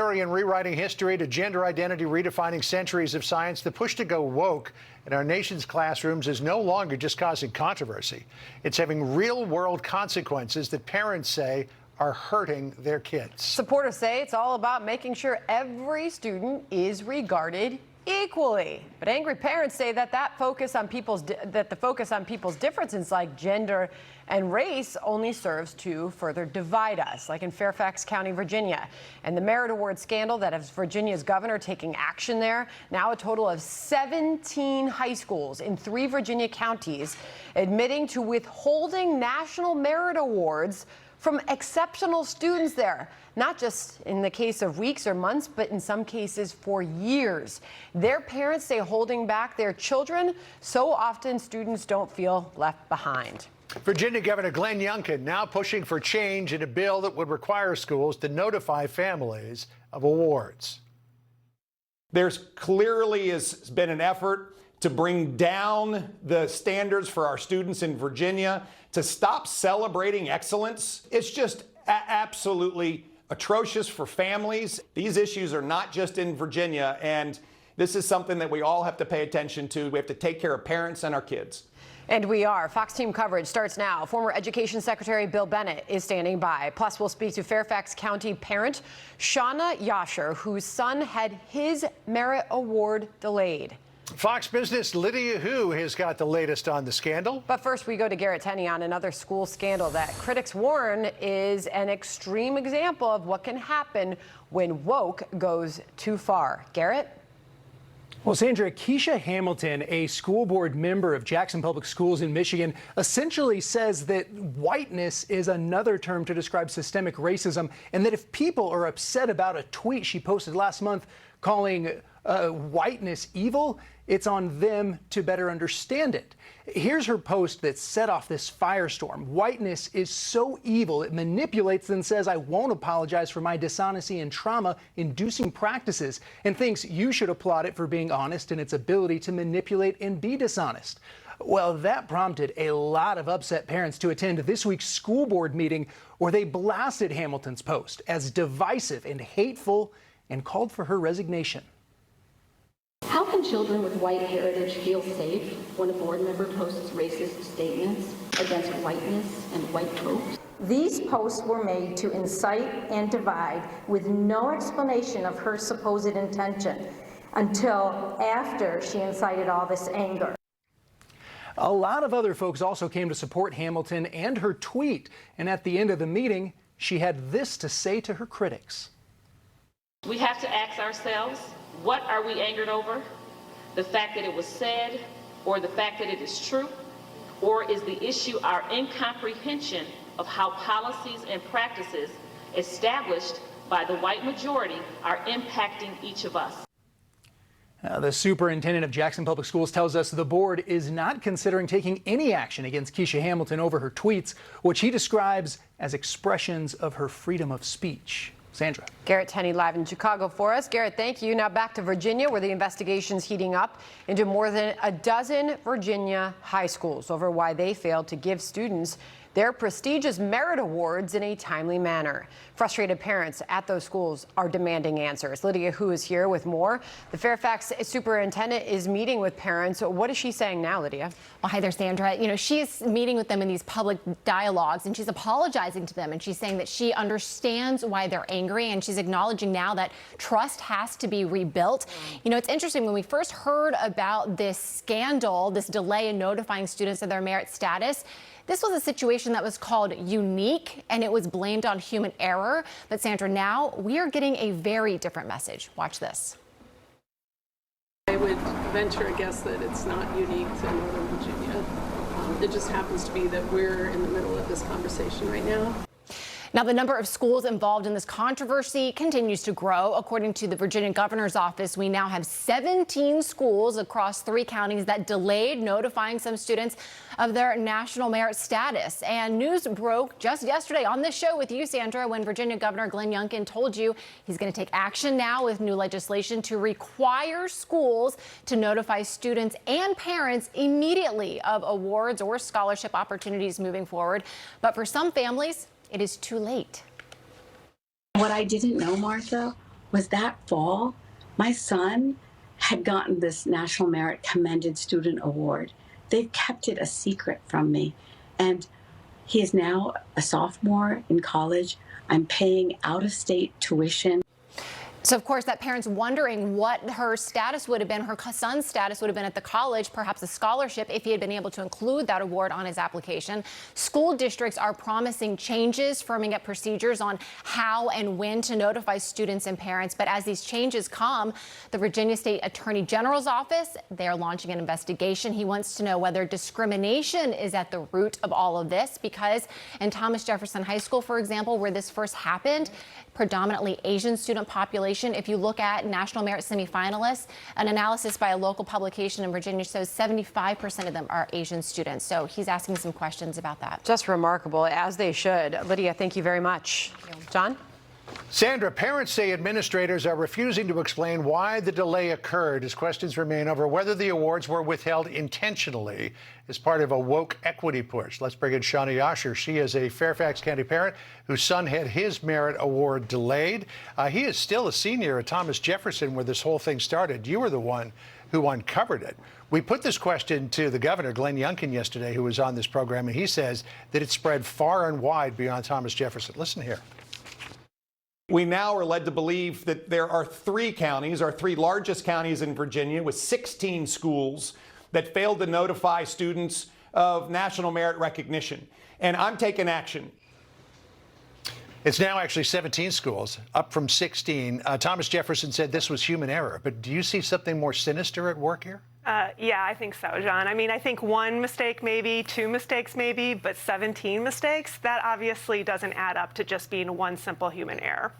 historian rewriting history to gender identity redefining centuries of science, the push to go woke in our nation's classrooms is no longer just causing controversy. It's having real-world consequences that parents say are hurting their kids. Supporters say it's all about making sure every student is regarded equally. But angry parents say that the focus on people's differences like gender and race only serves to further divide us, like in Fairfax County, Virginia. And the merit award scandal that has Virginia's governor taking action there. Now a total of 17 high schools in 3 Virginia counties admitting to withholding national merit awards from exceptional students there, not just in the case of weeks or months, but in some cases for years. Their parents say holding back their children, so often students don't feel left behind. Virginia Governor Glenn Youngkin now pushing for change in a bill that would require schools to notify families of awards. There's clearly has been an effort to bring down the standards for our students in Virginia, to stop celebrating excellence. It's just absolutely atrocious for families. These issues are not just in Virginia, and this is something that we all have to pay attention to. We have to take care of parents and our kids. And we are. Fox Team coverage starts now. Former Education Secretary Bill Bennett is standing by. Plus, we'll speak to Fairfax County parent Shawnna Yashar, whose son had his merit award delayed. Fox Business' Lydia Hu has got the latest on the scandal. But first, we go to Garrett Tenney on another school scandal that critics warn is an extreme example of what can happen when woke goes too far. Garrett? Well, Sandra, Keisha Hamilton, a school board member of Jackson Public Schools in Michigan, essentially says that whiteness is another term to describe systemic racism, and that if people are upset about a tweet she posted last month calling whiteness evil, it's on them to better understand it. Here's her post that set off this firestorm. Whiteness is so evil, it manipulates and says, I won't apologize for my dishonesty and trauma-inducing practices, and thinks you should applaud it for being honest in its ability to manipulate and be dishonest. Well, that prompted a lot of upset parents to attend this week's school board meeting, where they blasted Hamilton's post as divisive and hateful and called for her resignation. How can children with white heritage feel safe when a board member posts racist statements against whiteness and white tropes? These posts were made to incite and divide with no explanation of her supposed intention until after she incited all this anger. A lot of other folks also came to support Hamilton and her tweet, and at the end of the meeting, she had this to say to her critics. We have to ask ourselves, what are we angered over? The fact that it was said, or the fact that it is true? Or is the issue our incomprehension of how policies and practices established by the white majority are impacting each of us? The superintendent of Jackson Public Schools tells us the board is not considering taking any action against Keisha Hamilton over her tweets, which he describes as expressions of her freedom of speech. Sandra. Garrett Tenney live in Chicago for us. Garrett, thank you. Now back to Virginia, where the investigation's heating up into more than a dozen Virginia high schools over why they failed to give students their prestigious merit awards in a timely manner. Frustrated parents at those schools are demanding answers. Lydia Hu is here with more. The Fairfax superintendent is meeting with parents. What is she saying now, Lydia? Well, hi there, Sandra. You know, she is meeting with them in these public dialogues, and she's apologizing to them, and she's saying that she understands why they're angry, and she's acknowledging now that trust has to be rebuilt. You know, it's interesting, when we first heard about this scandal, this delay in notifying students of their merit status, this was a situation that was called unique, and it was blamed on human error. But Sandra, now we are getting a very different message. Watch this. I would venture a guess that it's not unique to Northern Virginia. It just happens to be that we're in the middle of this conversation right now. Now, the number of schools involved in this controversy continues to grow. According to the Virginia governor's office, we now have 17 schools across 3 counties that delayed notifying some students of their national merit status. And news broke just yesterday on this show with you, Sandra, when Virginia Governor Glenn Youngkin told you he's going to take action now with new legislation to require schools to notify students and parents immediately of awards or scholarship opportunities moving forward. But for some families, it is too late. What I didn't know, Martha, was that fall, my son had gotten this National Merit Commended Student Award. They've kept it a secret from me. And he is now a sophomore in college. I'm paying out-of-state tuition. So, of course, that parent's wondering what her status would have been, her son's status would have been at the college, perhaps a scholarship, if he had been able to include that award on his application. School districts are promising changes, firming up procedures on how and when to notify students and parents. But as these changes come, the Virginia State Attorney General's office, they're launching an investigation. He wants to know whether discrimination is at the root of all of this, because in Thomas Jefferson High School, for example, where this first happened, predominantly Asian student population. If you look at National Merit semifinalists, an analysis by a local publication in Virginia shows 75% of them are Asian students. So he's asking some questions about that. Just remarkable, as they should. Lydia, thank you very much. John? Sandra, parents say administrators are refusing to explain why the delay occurred as questions remain over whether the awards were withheld intentionally as part of a woke equity push. Let's bring in Shawnna Yashar. She is a Fairfax County parent whose son had his merit award delayed. He is still a senior at Thomas Jefferson, where this whole thing started. You were the one who uncovered it. We put this question to the governor, Glenn Youngkin, yesterday, who was on this program, and he says that it spread far and wide beyond Thomas Jefferson. Listen here. We now are led to believe that there are three counties, our three largest counties in Virginia, with 16 schools that failed to notify students of national merit recognition. And I'm taking action. It's now actually 17 schools, up from 16. Thomas Jefferson said this was human error. But do you see something more sinister at work here? Yeah, I think so, John. I mean, I think one mistake maybe, two mistakes maybe, but 17 mistakes, that obviously doesn't add up to just being one simple human error.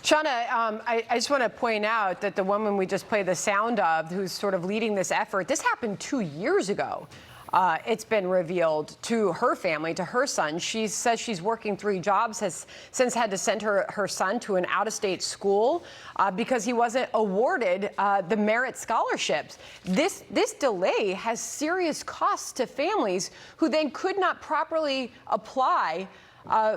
Shawnna, I just want to point out that the woman we just played the sound of, who's sort of leading this effort, this happened 2 years ago. It's been revealed to her family, to her son. She says she's working 3 jobs, has since had to send her son to an out-of-state school because he wasn't awarded the merit scholarships. This delay has serious costs to families who then could not properly apply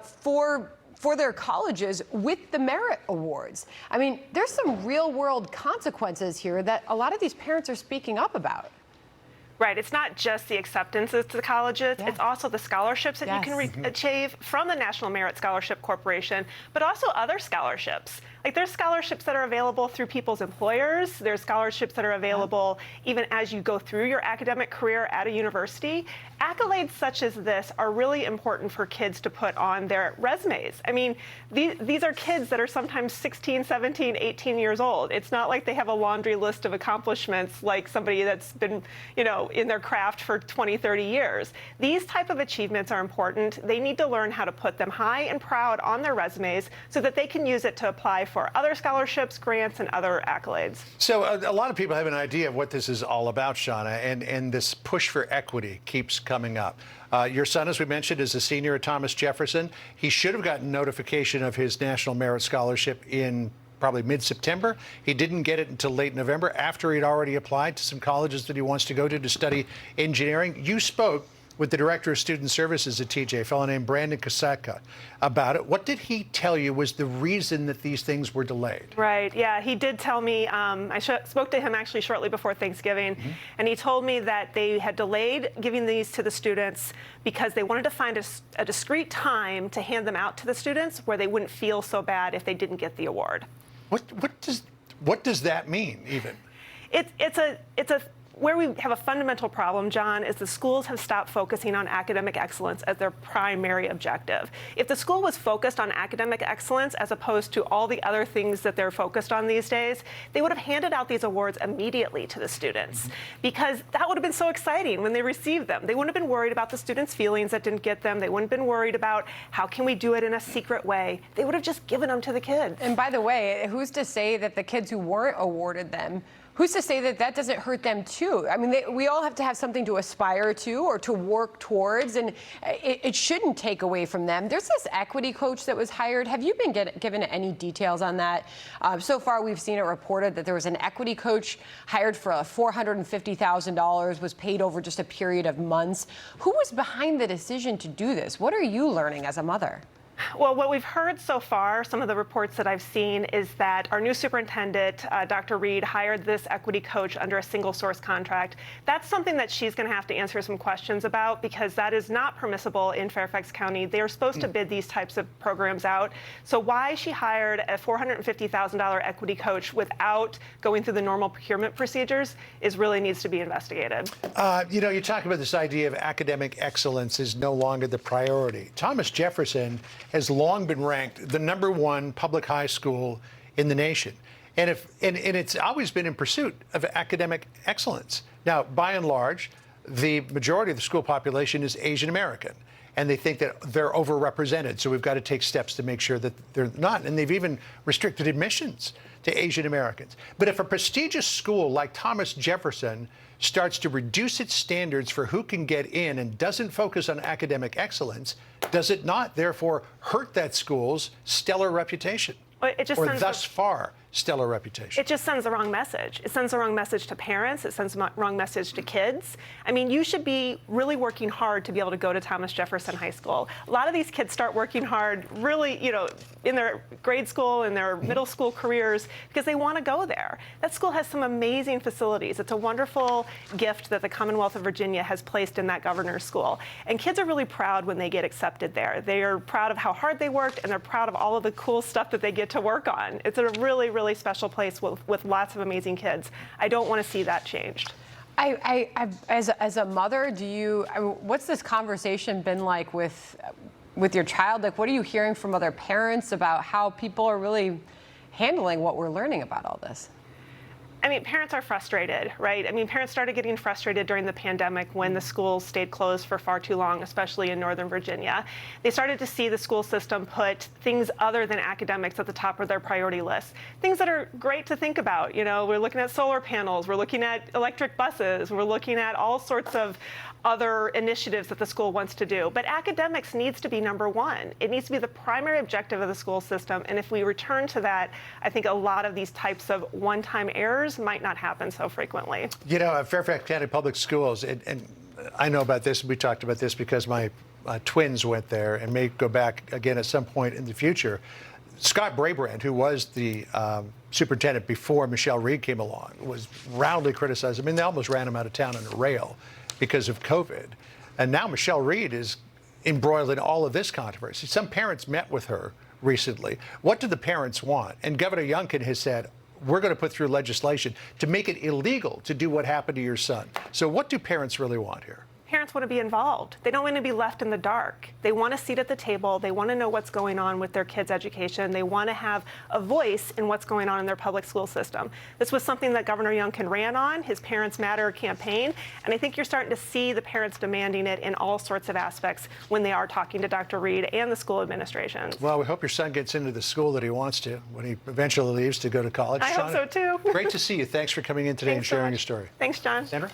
for their colleges with the merit awards. I mean, there's some real-world consequences here that a lot of these parents are speaking up about. Right. It's not just the acceptances to the colleges. Yeah. It's also the scholarships that you can achieve from the National Merit Scholarship Corporation, but also other scholarships. Like, there's scholarships that are available through people's employers. There's scholarships that are available even as you go through your academic career at a university. Accolades such as this are really important for kids to put on their resumes. I mean, these are kids that are sometimes 16, 17, 18 years old. It's not like they have a laundry list of accomplishments like somebody that's been, you know, in their craft for 20, 30 years. These type of achievements are important. They need to learn how to put them high and proud on their resumes so that they can use it to apply for other scholarships, grants, and other accolades. So a lot of people have an idea of what this is all about, Shawnna, and this push for equity keeps coming up. Your son, as we mentioned, is a senior at Thomas Jefferson. He should have gotten notification of his National Merit Scholarship in probably mid-September. He didn't get it until late November, after he'd already applied to some colleges that he wants to go to study engineering. You spoke with the Director of Student Services at TJ, a fellow named Brandon Kaseka, about it. What did he tell you was the reason that these things were delayed? Right, yeah, he did tell me, I spoke to him actually shortly before Thanksgiving, and he told me that they had delayed giving these to the students because they wanted to find a discrete time to hand them out to the students where they wouldn't feel so bad if they didn't get the award. What does that mean, even? It's a where we have a fundamental problem, John, is the schools have stopped focusing on academic excellence as their primary objective. If the school was focused on academic excellence as opposed to all the other things that they're focused on these days, they would have handed out these awards immediately to the students, because that would have been so exciting when they received them. They wouldn't have been worried about the students' feelings that didn't get them. They wouldn't have been worried about how can we do it in a secret way. They would have just given them to the kids. And by the way, who's to say that the kids who weren't awarded them, who's to say that that doesn't hurt them too? I mean, we all have to have something to aspire to or to work towards, and it shouldn't take away from them. There's this equity coach that was hired. Have you been given any details on that? So far, we've seen it reported that there was an equity coach hired for $450,000, was paid over just a period of months. Who was behind the decision to do this? What are you learning as a mother? Well, what we've heard so far, some of the reports that I've seen, is that our new superintendent, Dr. Reed, hired this equity coach under a single source contract. That's something that she's going to have to answer some questions about, because that is not permissible in Fairfax County. They are supposed to bid these types of programs out. So why she hired a $450,000 equity coach without going through the normal procurement procedures really needs to be investigated. You know, you talk about this idea of academic excellence is no longer the priority. Thomas Jefferson has long been ranked the #1 public high school in the nation. And it's always been in pursuit of academic excellence. Now, by and large, the majority of the school population is Asian American, and they think that they're overrepresented. So we've got to take steps to make sure that they're not. And they've even restricted admissions to Asian Americans. But if a prestigious school like Thomas Jefferson starts to reduce its standards for who can get in and doesn't focus on academic excellence, does it not therefore hurt that school's stellar reputation? Or thus far stellar reputation? It just sends the wrong message. It sends the wrong message to parents. It sends the wrong message to kids. I mean, you should be really working hard to be able to go to Thomas Jefferson High School. A lot of these kids start working hard really, you know, in their grade school and their middle school careers because they want to go there. That school has some amazing facilities. It's a wonderful gift that the Commonwealth of Virginia has placed in that governor's school. And kids are really proud when they get accepted there. They are proud of how hard they worked, and they're proud of all of the cool stuff that they get to work on. It's a really, really special place with lots of amazing kids. I don't want to see that changed. As a mother, what's this conversation been like with your child? Like, what are you hearing from other parents about how people are really handling what we're learning about all this? I mean, parents are frustrated, right? I mean, parents started getting frustrated during the pandemic when the schools stayed closed for far too long, especially in Northern Virginia. They started to see the school system put things other than academics at the top of their priority list. Things that are great to think about. You know, we're looking at solar panels, we're looking at electric buses, we're looking at all sorts of other initiatives that the school wants to do. But academics needs to be #1. It needs to be the primary objective of the school system. And if we return to that, I think a lot of these types of one-time errors might not happen so frequently. You know, Fairfax County Public Schools, and I know about this, we talked about this because my twins went there and may go back again at some point in the future. Scott Brabrand, who was the superintendent before Michelle Reed came along, was roundly criticized. I mean, they almost ran him out of town on a rail because of COVID. And now Michelle Reed is embroiled in all of this controversy. Some parents met with her recently. What do the parents want? And Governor Youngkin has said, we're going to put through legislation to make it illegal to do what happened to your son. So what do parents really want here? Parents want to be involved. They don't want to be left in the dark. They want a seat at the table. They want to know what's going on with their kids' education. They want to have a voice in what's going on in their public school system. This was something that Governor Youngkin ran on, his Parents Matter campaign, and I think you're starting to see the parents demanding it in all sorts of aspects when they are talking to Dr. Reed and the school administration. Well, we hope your son gets into the school that he wants to when he eventually leaves to go to college. I hope so, too. Great to see you. Thanks for coming in today and sharing your story. Thanks, John. Sandra?